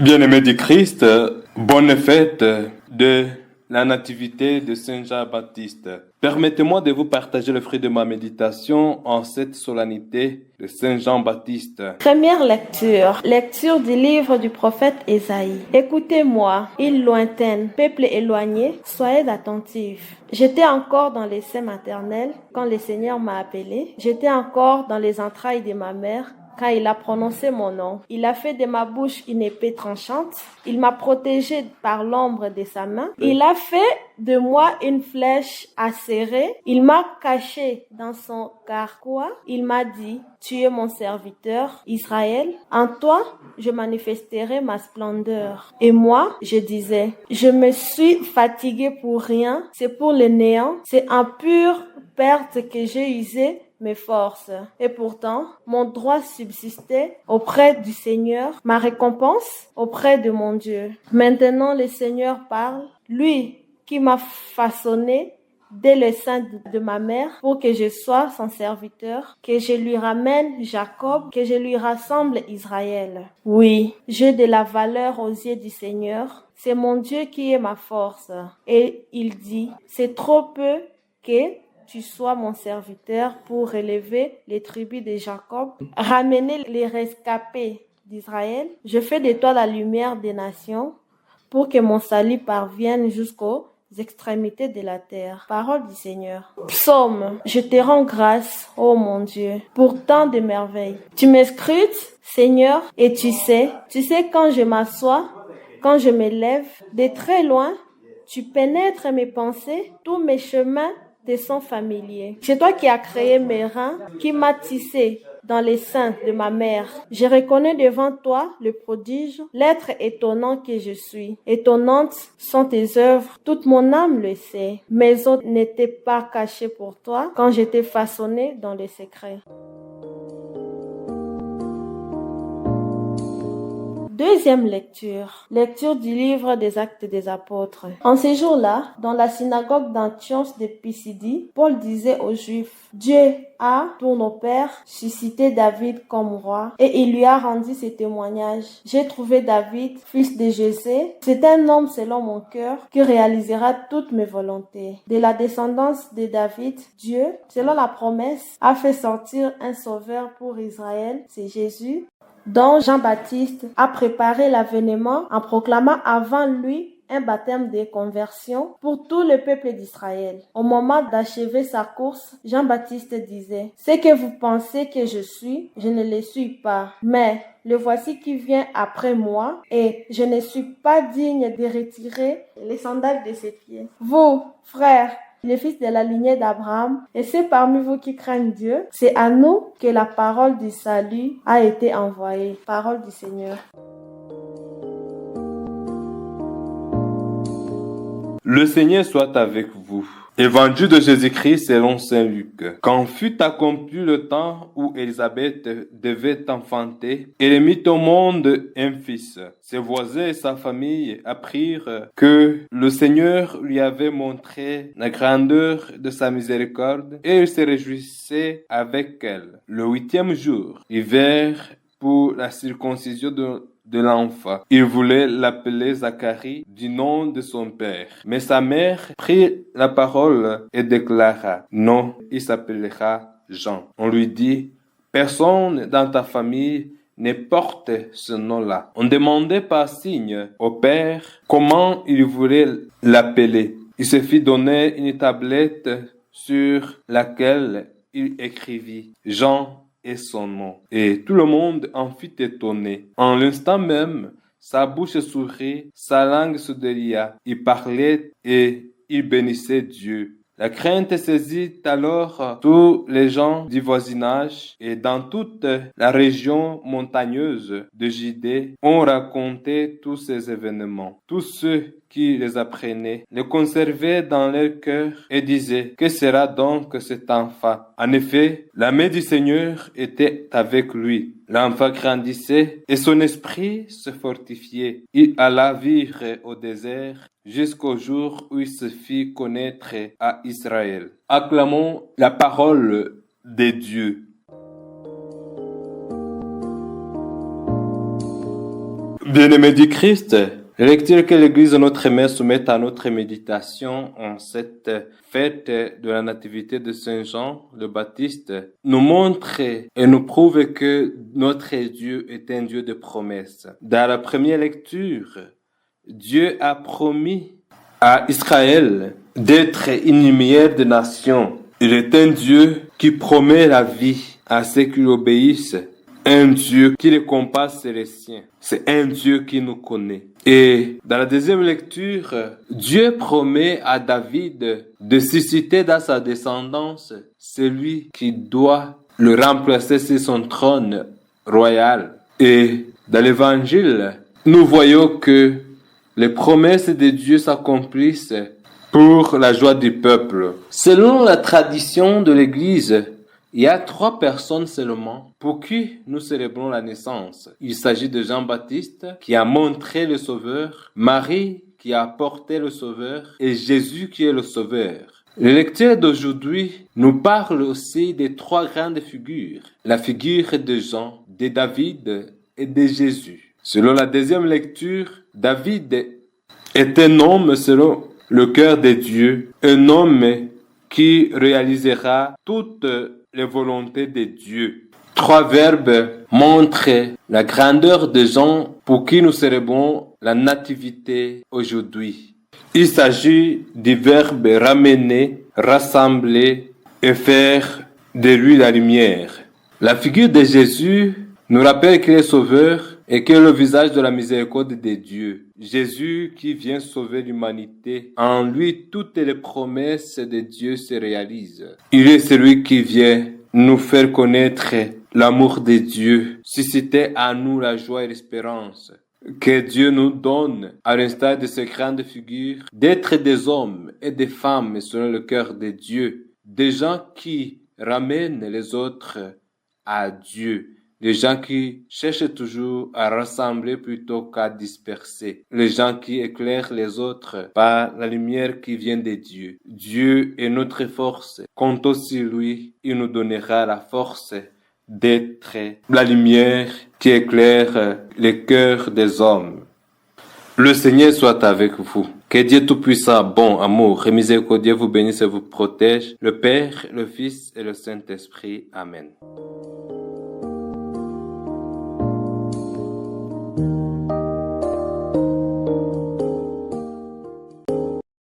Bien-aimés du Christ, bonne fête de la nativité de Saint Jean-Baptiste. Permettez-moi de vous partager le fruit de ma méditation en cette solennité de Saint Jean-Baptiste. Première lecture. Lecture du livre du prophète Ésaïe. Écoutez-moi, île lointaine, peuple éloigné, soyez attentifs. J'étais encore dans les seins maternels quand le Seigneur m'a appelé. J'étais encore dans les entrailles de ma mère quand il a prononcé mon nom. Il a fait de ma bouche une épée tranchante. Il m'a protégé par l'ombre de sa main. Il a fait de moi une flèche acérée. Il m'a caché dans son carquois. Il m'a dit, tu es mon serviteur, Israël. En toi, je manifesterai ma splendeur. Et moi, je disais, je me suis fatigué pour rien. C'est pour le néant. C'est en pure perte que j'ai usé mes forces. Et pourtant, mon droit subsistait auprès du Seigneur, ma récompense auprès de mon Dieu. Maintenant, le Seigneur parle, lui qui m'a façonné dès le sein de ma mère pour que je sois son serviteur, que je lui ramène Jacob, que je lui rassemble Israël. Oui, j'ai de la valeur aux yeux du Seigneur. C'est mon Dieu qui est ma force. Et il dit, c'est trop peu que tu sois mon serviteur pour relever les tribus de Jacob, ramener les rescapés d'Israël. Je fais de toi la lumière des nations pour que mon salut parvienne jusqu'aux extrémités de la terre. Parole du Seigneur. Psaume. Je te rends grâce, ô mon Dieu, pour tant de merveilles. Tu m'escrutes, Seigneur, et tu sais quand je m'assois, quand je me lève, de très loin, tu pénètres mes pensées, tous mes chemins te sont familiers. C'est toi qui as créé mes reins, qui m'as tissé dans les seins de ma mère. Je reconnais devant toi le prodige, l'être étonnant que je suis. Étonnantes sont tes œuvres, toute mon âme le sait. Mes os n'étaient pas cachés pour toi quand j'étais façonné dans le secret. Deuxième lecture. Lecture du livre des Actes des Apôtres. En ces jours-là, dans la synagogue d'Antioche de Pisidie, Paul disait aux Juifs, Dieu a, pour nos pères, suscité David comme roi et il lui a rendu ses témoignages. J'ai trouvé David, fils de Jessé. C'est un homme selon mon cœur qui réalisera toutes mes volontés. De la descendance de David, Dieu, selon la promesse, a fait sortir un sauveur pour Israël, c'est Jésus, dont Jean-Baptiste a préparé l'avènement en proclamant avant lui un baptême de conversion pour tout le peuple d'Israël. Au moment d'achever sa course, Jean-Baptiste disait, « Ce que vous pensez que je suis, je ne le suis pas, mais le voici qui vient après moi et je ne suis pas digne de retirer les sandales de ses pieds. Vous, frères, les fils de la lignée d'Abraham, et ceux parmi vous qui craignent Dieu, c'est à nous que la parole du salut a été envoyée. » Parole du Seigneur. Le Seigneur soit avec vous. Évangile de Jésus-Christ selon saint Luc. Quand fut accompli le temps où Élisabeth devait enfanter, elle mit au monde un fils. Ses voisins et sa famille apprirent que le Seigneur lui avait montré la grandeur de sa miséricorde et ils se réjouissaient avec elle. Le 8e jour, ils vinrent pour la circoncision de l'enfant. Il voulait l'appeler Zacharie du nom de son père. Mais sa mère prit la parole et déclara, non, il s'appellera Jean. On lui dit, personne dans ta famille ne porte ce nom-là. On demandait par signe au père comment il voulait l'appeler. Il se fit donner une tablette sur laquelle il écrivit Jean et son nom. Et tout le monde en fut étonné. En l'instant même, sa bouche s'ouvrit, sa langue se délia. Il parlait et il bénissait Dieu. La crainte saisit alors tous les gens du voisinage et dans toute la région montagneuse de Judée, on racontait tous ces événements. Tous ceux qui les apprenaient les conservaient dans leur cœur et disaient, que sera donc cet enfant? En effet, la main du Seigneur était avec lui. L'enfant grandissait et son esprit se fortifiait. Il alla vivre au désert jusqu'au jour où il se fit connaître à Israël. Acclamons la parole de Dieu. Bien-aimés du Christ, les lectures que l'Église de notre Mère soumet à notre méditation en cette fête de la Nativité de Saint Jean le Baptiste nous montrent et nous prouvent que notre Dieu est un Dieu de promesses. Dans la première lecture, Dieu a promis à Israël d'être une lumière de nation. Il est un Dieu qui promet la vie à ceux qui l'obéissent. Un Dieu qui les compasse les siens. C'est un Dieu qui nous connaît. Et dans la deuxième lecture, Dieu promet à David de susciter dans sa descendance celui qui doit le remplacer sur son trône royal. Et dans l'évangile, nous voyons que les promesses de Dieu s'accomplissent pour la joie du peuple. Selon la tradition de l'Église, il y a 3 personnes seulement pour qui nous célébrons la naissance. Il s'agit de Jean-Baptiste qui a montré le Sauveur, Marie qui a porté le Sauveur et Jésus qui est le Sauveur. Les lectures d'aujourd'hui nous parlent aussi des 3 grandes figures. La figure de Jean, de David et de Jésus. Selon la deuxième lecture, David est un homme selon le cœur de Dieu, un homme qui réalisera toutes les volontés de Dieu. 3 verbes montrent la grandeur de Jean pour qui nous célébrons la nativité aujourd'hui. Il s'agit du verbe ramener, rassembler et faire de lui la lumière. La figure de Jésus nous rappelle qu'il est sauveur et qu'il est le visage de la miséricorde de Dieu. Jésus qui vient sauver l'humanité. En lui, toutes les promesses de Dieu se réalisent. Il est celui qui vient nous faire connaître l'amour de Dieu, susciter à nous la joie et l'espérance. Que Dieu nous donne, à l'instar de ces grandes figures, d'être des hommes et des femmes selon le cœur de Dieu. Des gens qui ramènent les autres à Dieu. Les gens qui cherchent toujours à rassembler plutôt qu'à disperser. Les gens qui éclairent les autres par la lumière qui vient de Dieu. Dieu est notre force. Comptons sur lui, il nous donnera la force d'être la lumière qui éclaire les cœurs des hommes. Le Seigneur soit avec vous. Que Dieu Tout-Puissant, bon, amour et miséricordieux vous bénisse et vous protège. Le Père, le Fils et le Saint-Esprit. Amen.